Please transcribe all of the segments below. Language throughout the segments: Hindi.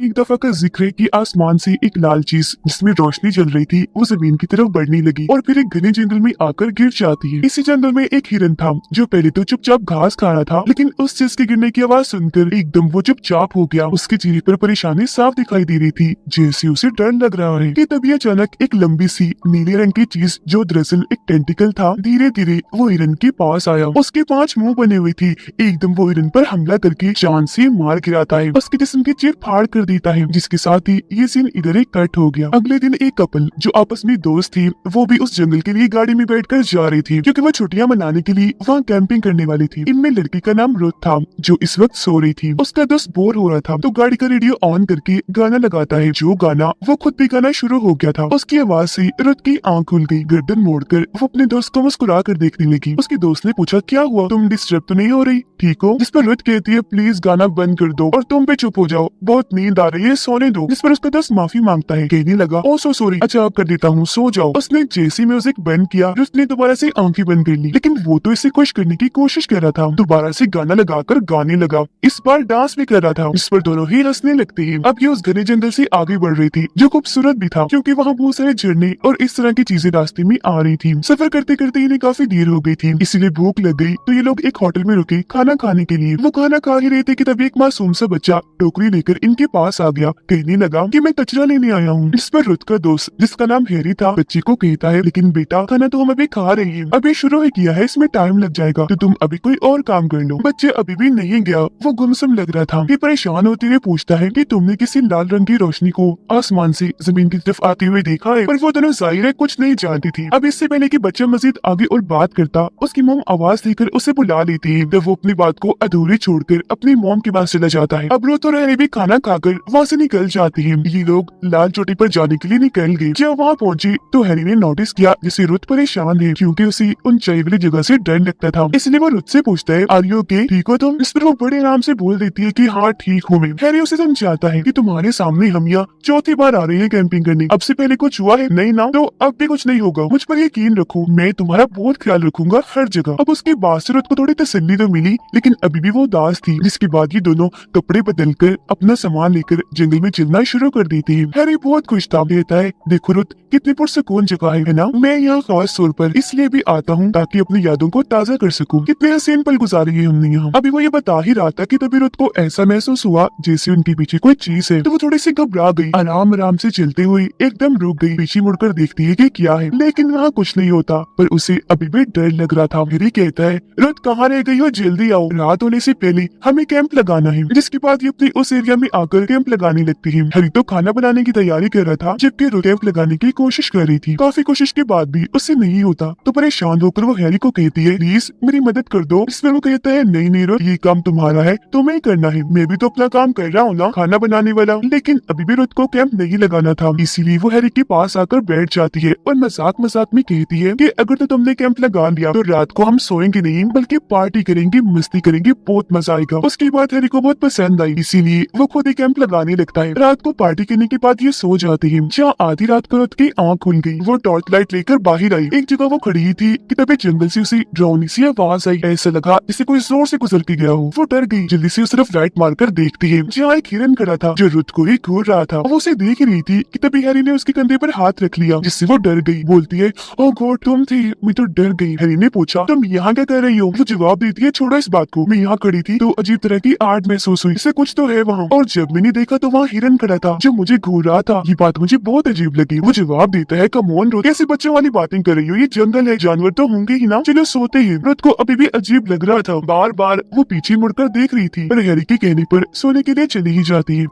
एक दफा का जिक्र है कि आसमान से एक लाल चीज जिसमें रोशनी जल रही थी वो जमीन की तरफ बढ़ने लगी और फिर एक घने जंगल में आकर गिर जाती है। इसी जंगल में एक हिरन था जो पहले तो चुपचाप घास खा रहा था, लेकिन उस चीज के गिरने की आवाज सुनकर एकदम वो चुपचाप हो गया। उसके चेहरे पर परेशानी साफ दिखाई दे रही थी, जैसे उसे डर लग रहा है कि तभी अचानक एक लंबी सी नीले रंग की चीज जो दरअसल एक टेंटिकल था धीरे धीरे वो हिरन के पास आया। उसके 5 मुंह बने हुए थे। एकदम वो हिरन पर हमला करके जान से मार गिराता है, उसके जिस्म की चीर फाड़ कर देता है, जिसके साथ ही ये सीन इधर एक कट हो गया। अगले दिन एक कपल जो आपस में दोस्त थी वो भी उस जंगल के लिए गाड़ी में बैठकर जा रही थी, क्योंकि वो छुट्टियां मनाने के लिए वहाँ कैंपिंग करने वाली थी। इनमें लड़की का नाम रुथ था जो इस वक्त सो रही थी। उसका दोस्त बोर हो रहा था तो गाड़ी का रेडियो ऑन करके गाना लगाता है। जो गाना वो खुद भी गाना शुरू हो गया था। उसकी आवाज से रुथ की आंख खुल गई। गर्दन मोड़कर वो अपने दोस्त को मुस्कुरा कर देखने लगी। उसके दोस्त ने पूछा, क्या हुआ, तुम डिस्टर्ब तो नहीं हो रही, ठीक हो? जिस पर रुथ कहती है, प्लीज गाना बंद कर दो और तुम भी चुप हो जाओ, बहुत नींद आ रही है, सोने दो। जिस पर उसका दोस्त माफी मांगता है, कहने लगा, ओ सो सॉरी, अच्छा अब कर देता हूँ, सो जाओ। उसने जैसे म्यूजिक बंद किया रुथ ने दोबारा से आंखें बंद कर ली, लेकिन वो तो इसे खुश करने की कोशिश कर रहा था। दोबारा से गाना लगाकर गाने लगा, इस बार डांस भी कर रहा था, जिस पर दोनों ही हंसने लगते हैं। अब ये उस घने जंगल से आगे बढ़ रही थी जो खूबसूरत भी था, क्योंकि वहाँ बहुत सारे झरने और इस तरह की चीजें रास्ते में आ रही थी। सफर करते करते इन्हें काफी देर हो गई थी, इसीलिए भूख लग गई तो ये लोग एक होटल में रुके खाना खाने के लिए। वो खाना खा ही रहे थे कि तभी एक मासूम सा बच्चा टोकरी लेकर इनके पास आ गया। कहने लगा कि मैं कचरा लेने आया हूँ। इस पर रुथ का दोस्त जिसका नाम हैरी था बच्चे को कहता है, लेकिन बेटा खाना तो हम अभी खा रहे हैं, अभी शुरू ही किया है, इसमें टाइम लग जाएगा, तो तुम अभी कोई और काम कर लो। बच्चे अभी भी नहीं गया, वो गुमसुम लग रहा था। ये परेशान होते हुए पूछता है कि तुमने किसी लाल रंग की रोशनी को आसमान से जमीन की तरफ आते हुए देखा है? पर वो दोनों जाहिर है कुछ नहीं जानती थी। अब इससे पहले कि बच्चा मजीद आगे और बात करता, उसकी मोम आवाज देकर उसे बुला लेती है। तब वो अपनी बात को अधूरी छोड़कर अपनी मोम के पास चला जाता है। अब रुथ और हैरी भी खाना खाकर वहाँ से निकल जाती है। ये लोग लाल चोटी पर जाने के लिए निकल गए। जब वहाँ पहुंचे तो हैरी ने नोटिस किया जैसे रुथ परेशान है, क्योंकि उसे ऊंचाई वाली जगह से डर लगता था। इसलिए वो रुथ से पूछता है, आर यू ओके, ठीक हो तुम? इस पर वो बड़े आराम से बोल देती है कि हाँ ठीक हूँ मैं। हैरी उसे समझाता है कि तुम्हारे सामने हम यहाँ चौथी बार आ रहे हैं कैंपिंग करने, अब से पहले कुछ हुआ है नहीं ना? तो अब भी कुछ नहीं होगा, मुझ पर यकीन रखो, मैं तुम्हारा बहुत ख्याल रखूंगा हर जगह। अब उसके बाद से रुथ को थोड़ी तसल्ली तो मिली, लेकिन अभी भी वो उदास थी। जिसके बाद ये दोनों कपड़े बदलकर अपना सामान लेकर जंगल में चलना शुरू कर देते हैं। हैरी बहुत खुश था, कहता है, देखो रुथ कितनी पुरसकून जगह है ना? मैं यहाँ खास तौर पर इसलिए भी आता हूँ ताकि अपनी यादों को ताजा कर सकूं। कितने हसीन पल गुजारे हैं हमने यहाँ। अभी वो ये बता ही रहा था कि तभी रुथ को ऐसा महसूस हुआ जैसे उनके पीछे कोई चीज है, तो वो थोड़ी सी घबरा गई। आराम आराम से चलते हुए एकदम रुक गई, पीछे मुड़कर देखती है कि क्या है, लेकिन वहाँ कुछ नहीं होता, पर उसे अभी भी डर लग रहा था। हैरी कहता है, रुथ कहाँ रह गई हो, जल्दी आओ, रात होने से पहले हमें कैंप लगाना है। जिसके बाद ये अपनी उस एरिया में आकर कैंप लगाने लगती है। हैरी तो खाना बनाने की तैयारी कर रहा था, जबकि रुथ कैंप लगाने की कोशिश कर रही थी। काफी कोशिश के बाद भी उससे नहीं होता, तो परेशान होकर वो हैरी को कहती है, प्लीज मेरी मदद कर दो। इसमें वो कहता है, नहीं नहीं रुथ, ये काम तुम्हारा है, तुम्हें करना है, मैं भी तो अपना काम कर रहा हूँ ना, खाना बनाने वाला। लेकिन अभी भी रुथ को कैंप नहीं लगाना था, इसीलिए वो हैरी के पास आकर बैठ जाती है और मजाक मजाक में कहती है कि अगर तो तुमने कैंप लगा लिया तो रात को हम सोएंगे नहीं बल्कि पार्टी करेंगे, मस्ती करेंगे, बहुत मजा आएगा। उसकी बात हैरी को बहुत पसंद आई, इसीलिए वो खुद ही कैंप लगाने लगता है। रात को पार्टी करने के बाद ये सो जाते हैं। जहाँ आधी रात को रुथ की आंख खुल गई, वो टॉर्च लाइट लेकर बाहर आई। एक जगह वो खड़ी थी कि तभी जंगल से उसे डरावनी सी आवाज आई। ऐसा लगा जैसे कोई जोर से गुजर के गया हो। वो डर गई, जल्दी से उस तरफ लाइट मारकर देखती है जहाँ एक हिरन खड़ा था जो रुथ को ही घूर रहा था। वो उसे देख रही थी कि तभी हैरी ने उसके कंधे पर हाथ रख लिया, जिससे वो डर गई। बोलती है, ओ गॉड तुम थी, मैं तो डर गई। हैरी ने पूछा, तुम यहाँ क्या कर रही हो? वो जवाब देती है, छोड़ो इस बात को, मैं यहाँ खड़ी थी तो अजीब तरह की आहट महसूस हुई, इससे कुछ तो है वहाँ, और जब मैंने देखा तो वहाँ हिरन खड़ा था जो मुझे घूर रहा था। ये बात मुझे बहुत अजीब लगी। वो जवाब देता है, कम ऑन रुथ, कैसे बच्चों वाली बातें कर रही हो, ये जंगल है, जानवर तो होंगे ही ना, चलो सोते हैं। रुथ को अभी भी अजीब लग रहा था, बार बार वो पीछे मुड़कर देख रही थी, पर हैरी के कहने पर सोने के लिए चली ही जाती है।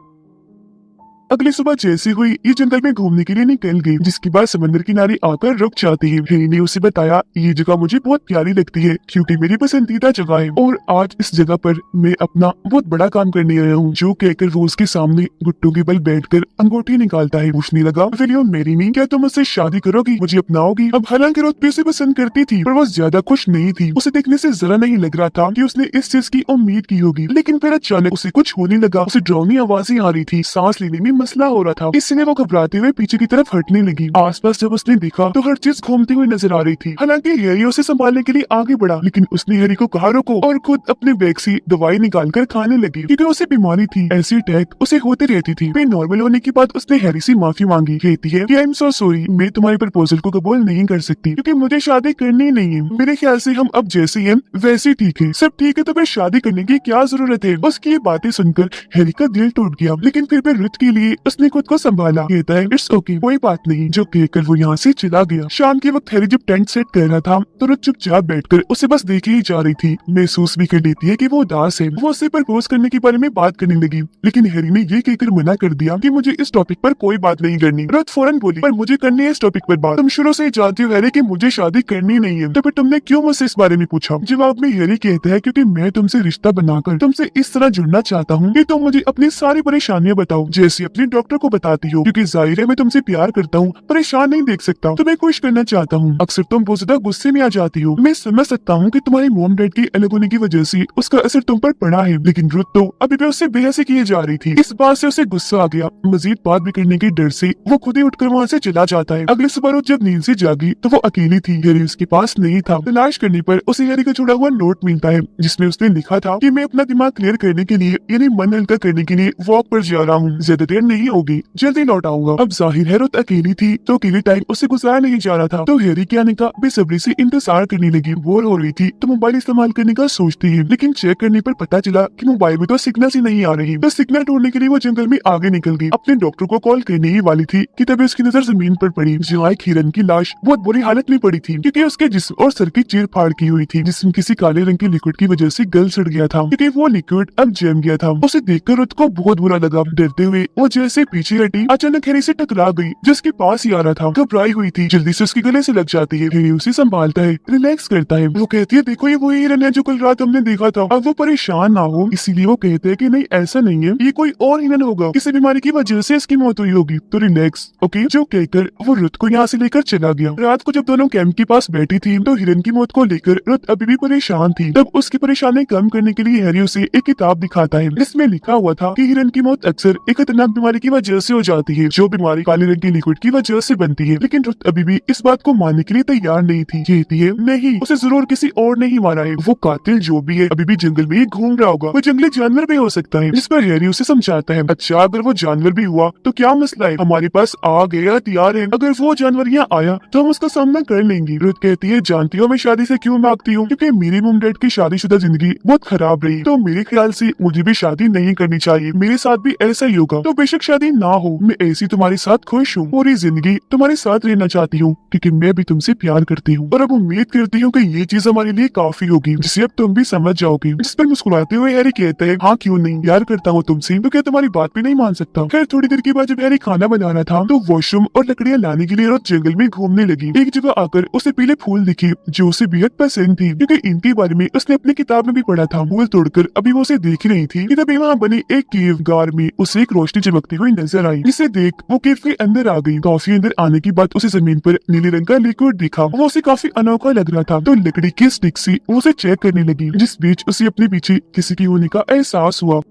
अगली सुबह जैसी हुई ये जंगल में घूमने के लिए निकल गई, जिसके बाद समंदर किनारे आकर रुक जाती है। हैरी ने उसे बताया, ये जगह मुझे बहुत प्यारी लगती है क्योंकि मेरी पसंदीदा जगह है, और आज इस जगह पर मैं अपना बहुत बड़ा काम करने आया हूँ। जो कहकर वो उसके सामने घुट्टों के बल बैठकर अंगूठी निकालता है। पूछने लगा, विल यू मैरी मी, क्या तुम मुझसे शादी करोगी, मुझे अपनाओगी? अब हालांकि रुथ भी उसे पसंद करती थी, पर वो ज्यादा खुश नहीं थी। उसे देखने से जरा नहीं लग रहा था कि उसने इस चीज की उम्मीद की होगी, लेकिन फिर अचानक उसे कुछ होने लगा। उसे डरावनी आवाजें आ रही थी, सांस लेने में मसला हो रहा था, इसलिए वो घबराते हुए पीछे की तरफ हटने लगी। आसपास जब उसने देखा तो हर चीज घूमती हुई नजर आ रही थी। हालांकि हैरी उसे संभालने के लिए आगे बढ़ा, लेकिन उसने हैरी को कहा रुको और खुद अपने बैग से दवाई निकालकर खाने लगी, क्योंकि उसे बीमारी थी। ऐसी अटैक उसे होती रहती थी। फिर नॉर्मल होने के बाद उसने हैरी से माफी मांगी। कहती है कि आई एम सो सॉरी, मैं तुम्हारे प्रपोजल को कबूल नहीं कर सकती, क्योंकि मुझे शादी करनी नहीं है। मेरे ख्याल से हम अब जैसे हैं वैसे ठीक है, सब ठीक है, तो फिर शादी करने की क्या जरूरत है। उसकी ये बातें सुनकर हैरी का दिल टूट गया, लेकिन फिर भी रुत के लिए उसने खुद को संभाला। कहता है इट्स ओके, कोई बात नहीं, जो कहकर वो यहाँ से चला गया। शाम के वक्त हैरी जब टेंट सेट कर रहा था तो रुत चुपचाप बैठकर उसे बस देखे ही जा रही थी। महसूस भी कर लेती है कि वो उदास है। वो उससे प्रपोज करने के बारे में बात करने लगी, लेकिन हैरी ने ये कहकर मना कर दिया कि मुझे इस टॉपिक पर कोई बात नहीं करनी। रुत फौरन बोली पर मुझे करनी है इस टॉपिक पर बात। तुम शुरू से ही जानती हो हैरी कि मुझे शादी करनी नहीं है, तो फिर तुमने क्यों मुझसे इस बारे में पूछा। जवाब में हैरी कहता है क्योंकि मैं तुमसे रिश्ता बनाकर तुमसे इस तरह जुड़ना चाहता हूँ कि तुम मुझे अपनी सारी परेशानियां बताओ, जैसे अपने डॉक्टर को बताती हो, क्योंकि जाहिर है मैं तुमसे प्यार करता हूँ, परेशान नहीं देख सकता, तुम्हें खुश करना चाहता हूँ। अक्सर तुम बहुत ज्यादा गुस्से में आ जाती हो। मैं समझ सकता हूँ कि तुम्हारी मॉम डैड के अलग होने की वजह से उसका असर तुम पर पड़ा है, लेकिन रुत तो अभी भी उससे बेहसी किए जा रही थी। इस बात से उसे गुस्सा आ गया। मजीद बात भी करने के डर से वो खुद ही उठकर वहाँ से चला जाता है। अगले सुबह रुत जब नींद से जागी तो वो अकेली थी। हैरी उसके पास नहीं था। तलाश करने पर उसे हैरी का जुड़ा हुआ नोट मिलता है, जिसमें उसने लिखा था कि मैं अपना दिमाग क्लियर करने के लिए यानी मन हल्का करने के लिए वॉक पर जा रहा हूँ, ज्यादा देर नहीं होगी, जल्दी लौट आऊंगा। अब जाहिर है रुत अकेली थी तो अकेले टाइम उसे गुजारा नहीं जा रहा था, तो हैरी के आने का बेसब्री से इंतजार करने लगी। बोर हो रही थी तो मोबाइल इस्तेमाल करने का सोचती है, लेकिन चेक करने पर पता चला कि मोबाइल में तो सिग्नल ही नहीं आ रही। तो सिग्नल ढूंढने के लिए वो जंगल में आगे निकल गई। अपने डॉक्टर को कॉल करने ही वाली थी कि तभी उसकी नजर जमीन पर पड़ी, जहाँ एक हिरन की लाश बहुत बुरी हालत में पड़ी थी, क्योंकि उसके जिस्म और सर की चीर फाड़ की हुई थी। जिस्म किसी काले रंग के लिक्विड की वजह से गल सड़ गया था, क्योंकि वो लिक्विड अब जम गया था। उसे देखकर रुत को बहुत बुरा लगा। डरते हुए वो जैसे पीछे हटी, अचानक हैरी से टकरा गई, जिसके पास ही आ रहा था। घबराई हुई थी, जल्दी से उसके गले से लग जाती है। हैरी उसे संभालता है, रिलैक्स करता है। वो कहती है देखो ये वही हिरन है जो कल रात हमने देखा था। अब वो परेशान ना हो इसीलिए वो कहते हैं कि नहीं ऐसा नहीं है, ये कोई और हिरन होगा, किसी बीमारी की वजह से इसकी मौत हुई होगी, तो रिलैक्स ओके। जो कहकर वो रुत को यहाँ से लेकर चला गया। रात को जब दोनों कैंप के पास बैठी थी तो हिरन की मौत को लेकर रुत अभी भी परेशान थी। तब उसकी परेशानी कम करने के लिए हैरी उसे एक किताब दिखाता है, जिसमें लिखा हुआ था कि हिरन की मौत अक्सर एक खतरनाक बीमारी की वजह से हो जाती है, जो बीमारी काले रंग के लिक्विड की वजह से बनती है। लेकिन रुत अभी भी इस बात को मानने के लिए तैयार नहीं थी। कहती है नहीं, उसे जरूर किसी और ने ही मारा है, वो कातिल जो भी है अभी भी जंगल में ही घूम रहा होगा, वो जंगली जानवर भी हो सकता है। जिस पर हैरी उसे समझाता है अच्छा अगर वो जानवर भी हुआ तो क्या मसला है, हमारे पास आग है, हथियार है, अगर वो जानवर यहाँ आया तो हम उसका सामना कर लेंगे। रुत कहती है जानती हो मैं शादी से क्यों भागती हूँ, क्योंकि मेरी मॉम डैड की शादीशुदा जिंदगी बहुत खराब रही, तो मेरे ख्याल से मुझे भी शादी नहीं करनी चाहिए, मेरे साथ भी ऐसा ही होगा, तो बेशक शादी ना हो, मैं ऐसी तुम्हारे साथ खुश हूँ, पूरी जिंदगी तुम्हारे साथ रहना चाहती हूँ, क्योंकि मैं भी तुमसे प्यार करती हूँ और अब उम्मीद करती हूँ कि ये चीज हमारे लिए काफी होगी, जिसे अब तुम भी समझ जाओगी। जिस पर मुस्कुराते हुए हैरी कहता है हाँ क्यों नहीं, प्यार करता हूँ तुमसे, तो क्या तुम्हारी बात भी नहीं मान सकता। खैर थोड़ी देर के बाद जब हैरी खाना बना रहा था तो वॉशरूम और लकड़ियाँ लाने के लिए रुत जंगल में घूमने लगी। एक जगह आकर उसे पीले फूल दिखे जो उसे बेहद पसंद थी, क्योंकि इनके बारे में उसने अपनी किताब में भी पढ़ा था। फूल तोड़कर अभी वो उसे देख रही थी कि तभी वहाँ बनी एक केव गार में उसे एक रोशनी चमकती हुई नजर आई, जिसे देख वो केव के अंदर आ गई। काफी अंदर आने के बाद उसे जमीन पर नीले रंग का लिक्विड दिखा, वो उसे काफी अनोखा लग रहा था, तो लकड़ी की स्टिक से वो उसे चेक करने लगी, जिस बीच उसे अपने पीछे किसी की होने का एहसास हुआ।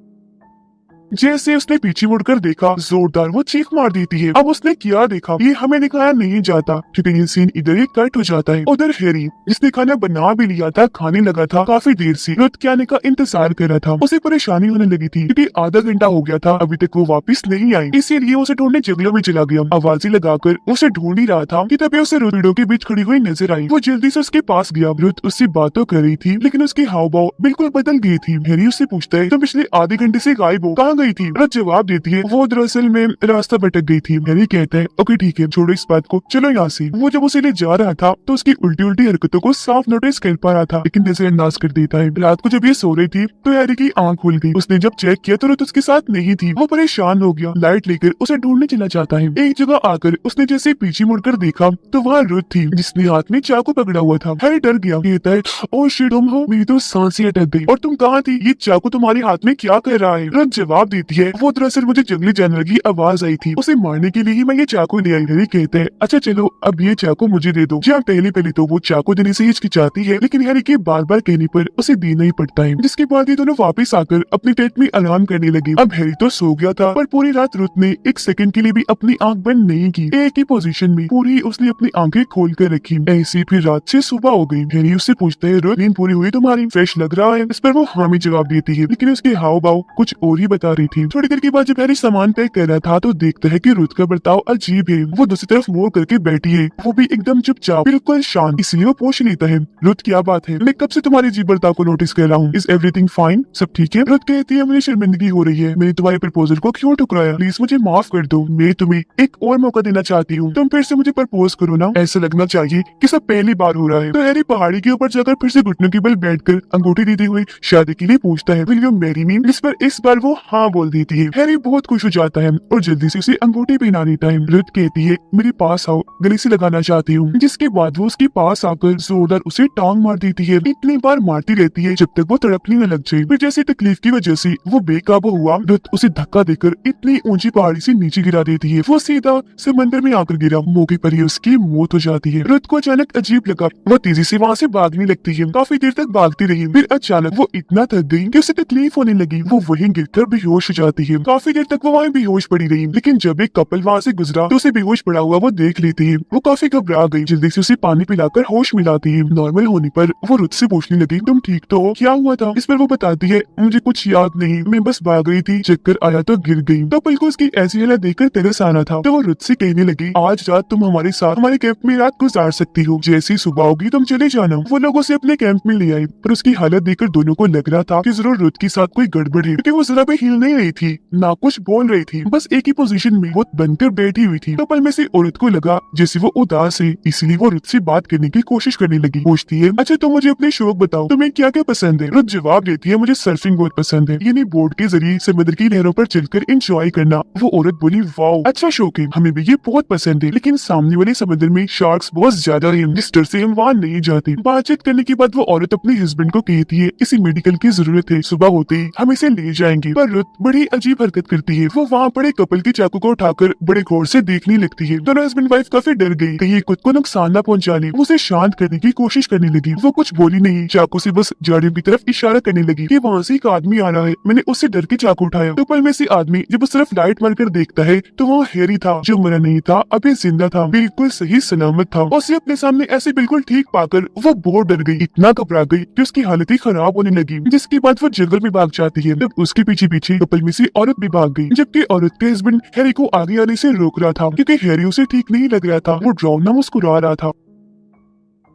जैसे उसने पीछे मुड़कर देखा जोरदार वो चीख मार देती है। अब उसने क्या देखा ये हमें दिखाया नहीं जाता, क्योंकि ये सीन इधर ही कट हो जाता है। उधर हैरी जिसने खाना बना भी लिया था खाने लगा था काफी देर से, रुत के आने का इंतजार कर रहा था। उसे परेशानी होने लगी थी क्योंकि आधा घंटा हो गया था अभी तक वो वापस नहीं आई, इसीलिए उसे ढूंढने जंगलों में चला गया। आवाजें लगाकर उसे ढूंढ ही रहा था कि तभी उसे रुत पेड़ों के बीच खड़ी हुई नजर आई। वो जल्दी से उसके पास गया। रुत उससे बातों कर रही थी लेकिन उसके हाव भाव बिल्कुल बदल गई थी। हैरी उससे पूछता है तुम पिछले आधे घंटे से गायब हो, कहाँ गई थी? रुत जवाब देती है वो दरअसल में रास्ता भटक गई थी। हैरी कहता है ओके ठीक है छोड़ो इस बात को, चलो यहाँ से। वो जब उसे ले जा रहा था तो उसकी उल्टी उल्टी हरकतों को साफ नोटिस कर पा रहा था, लेकिन नजरअंदाज कर देता है। रात को जब ये सो रही थी तो हैरी की आंख खुल गई। उसने जब चेक किया तो रुत उसके साथ नहीं थी। वो परेशान हो गया, लाइट लेकर उसे ढूंढने चला जाता है। एक जगह आकर उसने जैसे पीछे मुड़कर देखा तो वहाँ रुत थी जिसने हाथ में चाकू पकड़ा हुआ था। हैरी डर गया, कहता है ओ शिट तुम हो, मेरी तो सांसें अटक गई, और तुम कहाँ थी? ये चाकू तुम्हारे हाथ में क्या कर रहा है? रुत जवाब जवाब देती है वो दरअसल मुझे जंगली जानवर की आवाज आई थी, उसे मारने के लिए ही मैं ये चाकू ले आई। हैरी कहता है अच्छा चलो अब ये चाकू मुझे दे दो। जहाँ पहले तो वो चाकू देने से हिचकिचाती है, लेकिन हैरी के बार बार कहने पर उसे देना ही पड़ता है, जिसके बाद ये दोनों वापस आकर अपनी टेंट में आराम करने लगे। अब हैरी तो सो गया था, पर पूरी रात रुथ ने एक सेकंड के लिए भी अपनी आंख बंद नहीं की। एक ही पोजीशन में पूरी उसने अपनी आंखें खोल कर रखी। ऐसे फिर रात से सुबह हो गई। हैरी उससे पूछता है रुथ नींद पूरी हुई तुम्हारी, फ्रेश लग रहा है? इस पर वो हामी जवाब देती है, लेकिन उसके हाव भाव कुछ और ही बता रही थी। थोड़ी देर के बाद जब हैरी सामान पैक कर रहा था तो देखता है कि रुथ का बर्ताव अजीब है। वो दूसरी तरफ मुड़ करके बैठी है, वो भी एकदम चुपचाप, बिल्कुल शांत। इसलिए वो पूछ लेता है रुथ क्या बात है, मैं कब से तुम्हारे अजीब बर्ताव को नोटिस कर रहा हूँ। इज एवरीथिंग फाइन, सब ठीक है? रुथ कहती है मुझे शर्मिंदगी हो रही है, मैंने तुम्हारे प्रपोजल को क्यों ठुकराया, प्लीज मुझे माफ कर दो, मैं तुम्हें एक और मौका देना चाहती हूँ, तुम फिर से मुझे प्रपोज करो ना, ऐसा लगना चाहिए कि सब पहली बार हो रहा है। तो हैरी पहाड़ी के ऊपर जाकर फिर से घुटनों के बल बैठकर अंगूठी देते हुए शादी के लिए पूछता है विल यू मैरी मी, जिस पर इस बार वो हाँ बोल देती है। हैरी बहुत खुश हो जाता है और जल्दी से उसे अंगूठी पहना देता है। रुथ कहती है मेरे पास आओ, गले से लगाना चाहती हूँ, जिसके बाद वो उसके पास आकर जोरदार उसे टांग मार देती है। इतनी बार मारती रहती है जब तक वो तड़पने न लग जाए। फिर जैसे तकलीफ की वजह से वो बेकाबू हुआ, रुथ उसे धक्का देकर इतनी ऊंची पहाड़ी से नीचे गिरा देती है। वो सीधा समंदर में आकर गिरा, मौके पर ही उसकी मौत हो जाती है। रुथ को अचानक अजीब लगा, वो तेजी से वहाँ से भागने लगती है। काफी देर तक भागती रही, फिर अचानक वो इतना थक गई कि उसे तकलीफ होने लगी। वो वहीं गिरकर बेहोश हो जाती है। काफी देर तक वो वहाँ बेहोश पड़ी रही, लेकिन जब एक कपल वहाँ से गुजरा तो उसे बेहोश पड़ा हुआ वो देख लेती है। वो काफी घबरा गई, जल्दी से उसे पानी पिलाकर होश मिलाती है। नॉर्मल होने पर वो रुथ से पूछने लगी तुम ठीक तो हो, क्या हुआ था? इस पर वो बताती है मुझे कुछ याद नहीं, मैं बस भाग रही थी, चक्कर आया तो गिर गई। कपल को उसकी ऐसी हालत देखकर तरस आना था, तो वो रुथ से कहने लगी आज रात तुम हमारे साथ हमारे कैंप में रात गुजार सकती हो, जैसी सुबह होगी तुम चले जाना। वो लोगों से अपने कैंप में ले आई, पर उसकी हालत देखकर दोनों को लग रहा था कि जरूर रुथ के साथ कोई गड़बड़ है, क्योंकि वो जरा भी हिल नहीं रही थी, ना कुछ बोल रही थी, बस एक ही पोजीशन में वो बनकर बैठी हुई थी। कपल में से औरत को लगा जैसे वो उदास है, इसलिए वो रुथ से बात करने की कोशिश करने लगी। पूछती है अच्छा तुम मुझे अपने शौक बताओ, तुम्हें क्या क्या पसंद है? रुथ जवाब देती है मुझे सर्फिंग बहुत पसंद है, यानी बोट के जरिए समुद्र की लहरों पर चलकर एंजॉय करना। वो औरत बोली वाओ अच्छा शौक है, हमें भी ये बहुत पसंद है, लेकिन सामने वाले समुद्र में शार्क्स बहुत ज्यादा है, जिस डर से हम वहाँ नहीं जाते। बातचीत करने के बाद वो औरत अपने हस्बैंड को कहती है इसे मेडिकल की जरूरत है, सुबह होते ही हम इसे ले जाएंगे। पर रुथ बड़ी अजीब हरकत करती है, वो वहाँ पड़े कपल के चाकू को उठाकर बड़े गौर से देखने लगती है। दोनों हस्बैंड वाइफ काफी डर गई, कहीं खुद को नुकसान न पहुँचा ले। उसे शांत करने की कोशिश करने लगी, वो कुछ बोली नहीं, चाकू से बस झाड़ियों की तरफ इशारा करने लगी कि वहाँ से एक आदमी आ रहा है। मैंने उससे डर के चाकू उठाया, तो पल में से आदमी जब उस तरफ लाइट मारकर देखता है तो वो हैरी था, जो मरा नहीं था, अभी जिंदा था, बिल्कुल सही सलामत था। उसे अपने सामने ऐसे बिल्कुल ठीक पाकर वो बहुत डर गई, इतना घबरा गई कि उसकी हालत ही खराब होने लगी, जिसके बाद वो जंगल में भाग जाती है। तब उसके पीछे पीछे कपल में से औरत भी भाग गई, जबकि औरत के हस्बैंड हैरी को आगे आने से रोक रहा था, क्योंकि हैरी उसे ठीक नहीं लग रहा था, वो डरावना मुस्कुरा रहा था।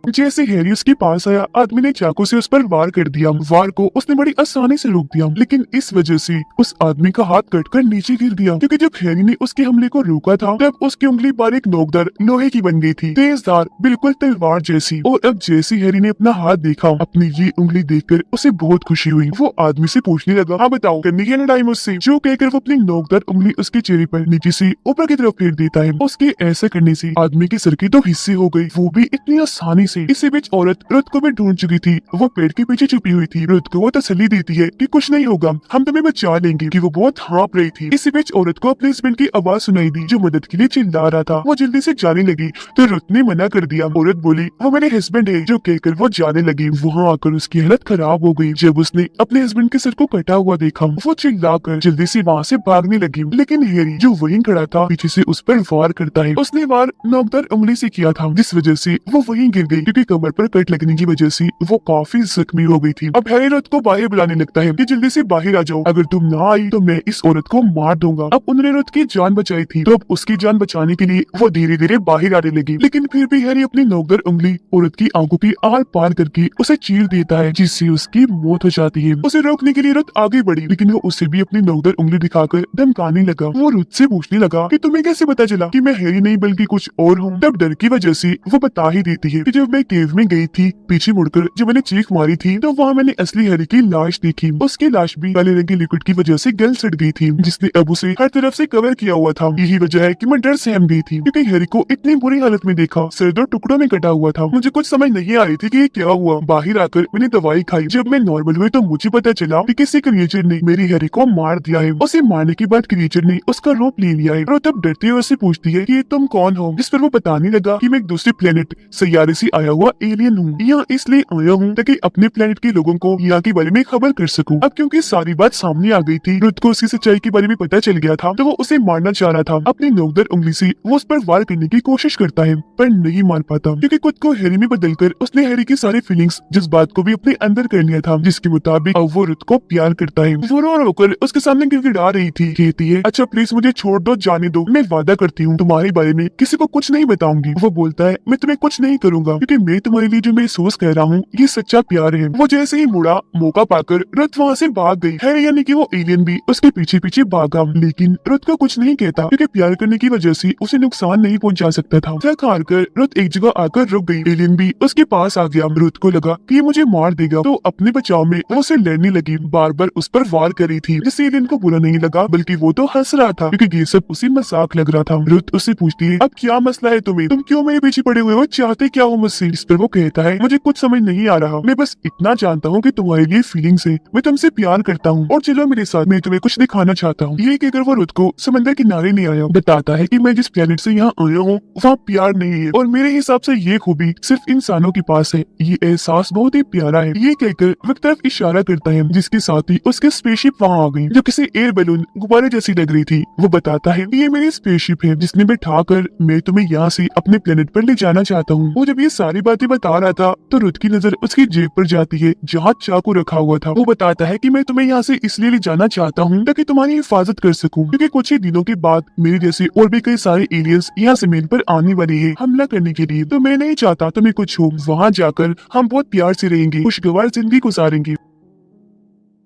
जैसे हैरी उसके पास आया, आदमी ने चाकू से उस पर वार कर दिया। वार को उसने बड़ी आसानी से रोक दिया, लेकिन इस वजह से उस आदमी का हाथ कटकर नीचे गिर दिया, क्योंकि जब हैरी ने उसके हमले को रोका था तब उसकी उंगली बारीक नोकदार लोहे की बन गई थी, तेजदार, बिल्कुल तलवार जैसी। और अब जैसे हैरी ने अपना हाथ देखा, अपनी ये उंगली देखकर उसे बहुत खुशी हुई। वो आदमी से पूछने लगा हाँ बताओ करनी है लड़ाई मुझसे? जो कहकर वो अपनी नोकदार उंगली उसके चेहरे पर नीचे से ऊपर की तरफ फेर देता है। उसके ऐसा करने से आदमी के सर के 2 हिस्से हो गए, वो भी इतनी आसानी से। इसी बीच औरत रुथ को भी ढूंढ चुकी थी, वो पेड़ के पीछे छुपी हुई थी। रुथ को वो तसल्ली देती है कि कुछ नहीं होगा, हम तुम्हें बचा लेंगे, कि वो बहुत हाँप रही थी। इसी बीच औरत को अपने हस्बैंड की आवाज सुनाई दी, जो मदद के लिए चिल्ला रहा था। वो जल्दी से जाने लगी तो रुथ ने मना कर दिया। औरत बोली वो मेरे हस्बैंड है, जो कहकर वो जाने लगी। वहाँ आकर उसकी हालत खराब हो गई। जब उसने अपने हस्बैंड के सर को कटा हुआ देखा, वो चिल्लाकर जल्दी से वहाँ से भागने लगी, लेकिन हैरी जो वहीं खड़ा था पीछे से उस पर वार करता है। उसने वार नोकदार उंगली से किया था, जिस वजह से वो वहीं गिर गई, क्योंकि कमर पर कट लगने की वजह से वो काफी जख्मी हो गई थी। अब हैरी रुथ को बाहर बुलाने लगता है कि जल्दी से बाहर आ जाओ, अगर तुम ना आई तो मैं इस औरत को मार दूंगा। अब उन्होंने रुथ की जान बचाई थी, तो अब उसकी जान बचाने के लिए वो धीरे धीरे बाहर आने लगी, लेकिन फिर भी हैरी अपनी नोकदार उंगली औरत की आंखों की आर पार करके उसे चीर देता है, जिससे उसकी मौत हो जाती है। उसे रोकने के लिए रुथ आगे बढ़ी, लेकिन वो उसे भी अपनी नोकदार उंगली दिखाकर धमकाने लगा। वो रुथ से पूछने लगा कि तुम्हें कैसे पता चला कि मैं हैरी नहीं बल्कि कुछ और हूँ। तब डर की वजह से वो बता ही देती है कि जब जब मैं केव में गई थी पीछे मुड़कर जब मैंने चीख मारी थी तो वहाँ मैंने असली हैरी की लाश देखी। उसकी लाश भी काले रंग की लिक्विड की वजह से गल सड़ गई थी जिसने अब उसे हर तरफ से कवर किया हुआ था। यही वजह है कि मैं डर सहम गई थी क्योंकि हैरी को इतनी बुरी हालत में देखा, सर दो टुकड़ों में कटा हुआ था। मुझे कुछ समझ नहीं आ रही थी कि ये क्या हुआ। बाहर आकर मैंने दवाई खाई। जब मैं नॉर्मल हुई तो मुझे पता चला कि किसी क्रिएचर ने मेरी हैरी को मार दिया है। उसे मारने के बाद क्रिएचर ने उसका रूप ले लिया है और तब डरते हुए उससे पूछती है कि तुम कौन हो, जिस पर वो बताने लगा कि मैं एक दूसरे प्लेनेट सैयारे से आया हुआ एलियन हूँ। यहाँ इसलिए आया हूँ ताकि अपने प्लेनेट के लोगों को यहाँ के बारे में खबर कर सकूं। अब क्योंकि सारी बात सामने आ गई थी, रुत को उसकी सच्चाई के बारे में पता चल गया था तो वो उसे मारना चाह रहा था। अपनी नोकदार उंगली से वो उस पर वार करने की कोशिश करता है पर नहीं मार पाता क्योंकि खुद को हैरी में बदलकर उसने हैरी की सारी फीलिंग्स जज्बात को भी अपने अंदर कर लिया था, जिसके मुताबिक अब वो रुत को प्यार करता है। वो रो रोकर उसके सामने गिड़गिड़ा रही थी। कहती है अच्छा प्लीज मुझे छोड़ दो, जाने दो, मैं वादा करती हूँ तुम्हारे बारे में किसी को कुछ नहीं बताऊंगी। वो बोलता है मैं तुम्हें कुछ नहीं करूंगा क्योंकि मैं तुम्हारे लिए जो महसूस कर रहा हूँ ये सच्चा प्यार है। वो जैसे ही मुड़ा मौका पाकर रुत वहाँ से भाग गई है, यानी कि वो एलियन भी उसके पीछे पीछे भागा। लेकिन रुत को कुछ नहीं कहता क्योंकि प्यार करने की वजह से उसे नुकसान नहीं पहुंचा सकता था। थक हार कर रुत एक जगह आकर रुक गई। एलियन भी उसके पास आ गया। रुत को लगा कि ये मुझे मार देगा तो अपने बचाव में वो उसे लड़ने लगी, बार बार उस पर वार कर रही थी जिससे एलियन को बुरा नहीं लगा बल्कि वो तो हंस रहा था क्योंकि ये सब उसे मजाक लग रहा था। रुत उससे पूछती है अब क्या मसला है तुम्हें, तुम क्यों मेरे पीछे पड़े हुए हो, चाहते क्या हो मुझसे। इस पर वो कहता है मुझे कुछ समझ नहीं आ रहा, मैं बस इतना जानता हूँ कि तुम्हारे लिए फीलिंग्स है, मैं तुमसे प्यार करता हूँ और चलो मेरे साथ, मैं तुम्हें कुछ दिखाना चाहता हूँ। ये कहकर वो रुत को समंदर किनारे ले आया, बताता है कि मैं जिस प्लेनेट से यहाँ आया हूँ वहाँ प्यार नहीं है और मेरे हिसाब से ये खूबी सिर्फ इंसानों के पास है। ये एहसास बहुत ही प्यारा है। ये कहकर वो एक तरफ इशारा करता है जिसके साथ ही उसके स्पेसशिप वहाँ आ गई जो किसी एयर बैलून गुब्बारे जैसी लग रही थी। वो बताता है ये मेरी स्पेसशिप है जिसने बैठा कर मैं तुम्हें यहाँ से अपने प्लेनेट पर ले जाना चाहता हूँ। वो जब ये सारी बातें बता रहा था तो रुत की नजर उसकी जेब पर जाती है जहाँ चाकू रखा हुआ था। वो बताता है कि मैं तुम्हें यहाँ से इसलिए ले जाना चाहता हूँ ताकि तुम्हारी हिफाजत कर सकूं क्योंकि कुछ ही दिनों के बाद मेरे जैसे और भी कई सारे एलियंस यहाँ जमीन पर आने वाले हैं हमला करने के लिए, तो मैं नहीं चाहता तुम्हें कुछ हो। वहाँ जाकर हम बहुत प्यार से रहेंगे, खुशगवार जिंदगी गुजारेंगे।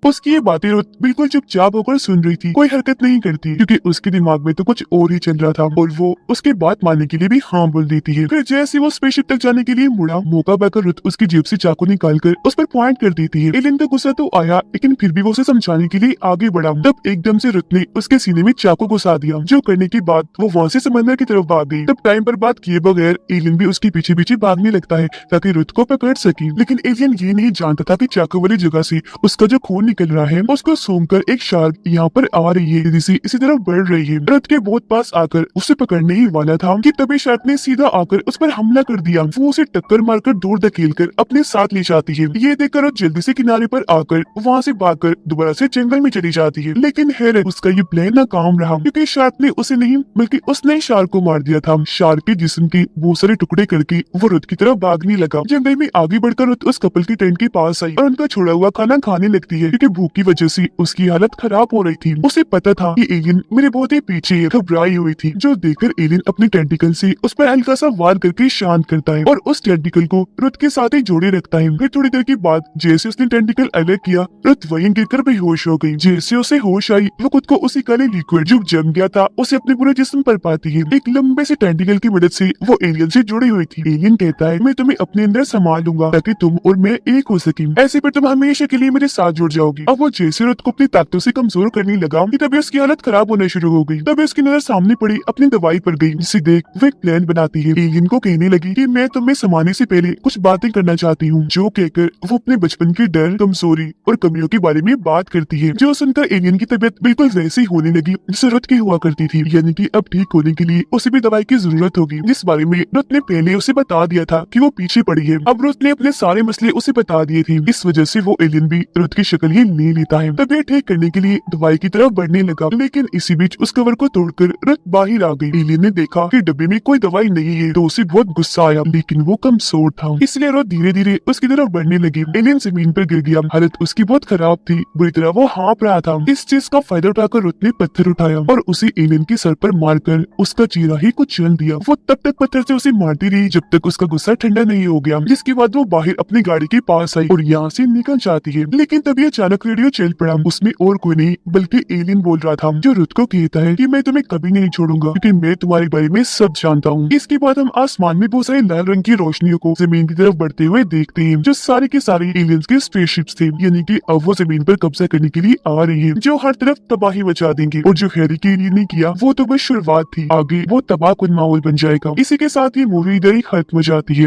उसकी ये बातें रुत बिल्कुल चुपचाप होकर सुन रही थी, कोई हरकत नहीं करती क्योंकि उसके दिमाग में तो कुछ और ही चल रहा था और वो उसके बात मानने के लिए भी हाँ बोल देती है। फिर जैसे वो स्पेसशिप तक जाने के लिए मुड़ा, मौका पाकर रुत उसकी जेब से चाकू निकालकर उस पर पॉइंट कर देती है। एलियन का गुस्सा तो आया लेकिन फिर भी वो उसे समझाने के लिए आगे बढ़ा। तब एकदम से रुत ने उसके सीने में चाकू घुसा दिया, जो करने के बाद वो वहाँ से समंदर की तरफ भाग गई। तब टाइम पर बात किए बगैर एलियन भी उसके पीछे पीछे भागने लगता है ताकि रुत को पकड़ सके। लेकिन एलियन ये नहीं जानता था कि चाकू वाली जगह से उसका जो खून निकल रहा है उसको सूंघकर एक शार्क यहाँ पर आ रही है, जिसे इसी तरफ बढ़ रही है। रथ के बहुत पास आकर उसे पकड़ने ही वाला था कि तभी शार्क ने सीधा आकर उस पर हमला कर दिया। वो उसे टक्कर मारकर दूर धकेलकर अपने साथ ले जाती है। ये देखकर रथ जल्दी से किनारे पर आकर वहाँ से भागकर दोबारा से जंगल में चली जाती है। लेकिन हैरत उसका ये प्लान नाकाम रहा क्योंकि शार्क ने उसे नहीं बल्कि उसने शार्क को मार दिया था। शार्क के जिस्म के बहुत सारे टुकड़े करके वो रथ की तरफ भागने लगा। जंगल में आगे बढ़कर रथ उस कपल की टेंट के पास आई और उनका छोड़ा हुआ खाना खाने लगती है क्योंकि भूख की वजह से उसकी हालत खराब हो रही थी। उसे पता था कि एलियन मेरे बहुत ही पीछे घबराई हुई थी, जो देखकर एलियन अपने टेंटिकल से उस पर हल्का सा वार करके शांत करता है और उस टेंटिकल को रुत के साथ ही जोड़े रखता है। फिर थोड़ी देर के बाद जैसे उसने टेंटिकल अलग किया, रुत वहीं गिरकर बेहोश हो गई। जैसे उसे होश आई, वो खुद को उसी काले लिक्विड जो जम गया था उसे अपने पूरे जिस्म पर पाती है। एक लंबे से टेंटिकल की मदद से वो एलियन से जुड़ी हुई थी। एलियन कहता है मैं तुम्हें अपने अंदर संभाल लूंगा ताकि तुम और मैं एक हो सके, ऐसे पर तुम हमेशा के लिए मेरे साथ जुड़ जाओगी। अब वो जैसे रुत को अपनी ताकतों से कमजोर करने लगा कि तभी उसकी हालत खराब होना शुरू हो गई। तभी उसकी नजर सामने पड़ी अपनी दवाई पर गई, जिसे देख वो एक प्लान बनाती है। एलियन को कहने लगी कि मैं तुम्हें समाने से पहले कुछ बातें करना चाहती हूँ, जो कहकर वो अपने बचपन के डर, कमजोरी और कमियों के बारे में बात करती है। जो सुनकर एलियन की तबीयत बिल्कुल वैसे ही होने लगी जैसे रुत की हुआ करती थी, यानी कि अब ठीक होने के लिए उसे भी दवाई की जरूरत होगी, जिस बारे में रुत ने पहले उसे बता दिया था कि वो पीछे पड़ी है। अब रुत ने अपने सारे मसले उसे बता दिए थे, इस वजह से वो एलियन भी रुत की शक्ल ही ले लेता है। तबीयत ठीक करने के लिए दवाई की तरफ बढ़ने लगा, लेकिन इसी बीच उस कवर को तोड़कर रुत बाहर आ गई। एलियन ने देखा कि डब्बे में कोई दवाई नहीं है तो उसे बहुत गुस्सा आया, लेकिन वो कमजोर था इसलिए रुत धीरे धीरे उसकी तरफ बढ़ने लगी। एलियन जमीन पर गिर गया, हालत उसकी बहुत खराब थी, बुरी तरह वो हाँप रहा था। इस चीज का फायदा उठाकर रुत ने पत्थर उठाया और उसे एलियन के सर पर मारकर उसका चेहरा ही कुछ चल दिया। वो तब तक पत्थर से उसे मारती रही जब तक उसका गुस्सा ठंडा नहीं हो गया, जिसके बाद वो बाहर अपनी गाड़ी के पास आई और यहाँ से निकल जाती है। लेकिन तभी अचानक अचानक रेडियो चल पड़ा। उसमें और कोई नहीं बल्कि एलियन बोल रहा था, जो रुथ को कहता है कि मैं तुम्हें कभी नहीं छोड़ूंगा क्योंकि मैं तुम्हारे बारे में सब जानता हूँ। इसके बाद हम आसमान में बहुत सारी लाल रंग की रोशनियों को जमीन की तरफ बढ़ते हुए देखते हैं, जो सारे के सारे एलियंस के स्पेसशिप्स थे, यानी कि अब वो जमीन पर कब्जा करने के लिए आ रही है, जो हर तरफ तबाही मचा देंगे। और जो हैरी के एलियन ने किया वो तो बस शुरुआत थी, आगे वो तबाह कुन माहौल बन जाएगा। इसी के साथ ये मूवी इधर ही खत्म हो जाती है।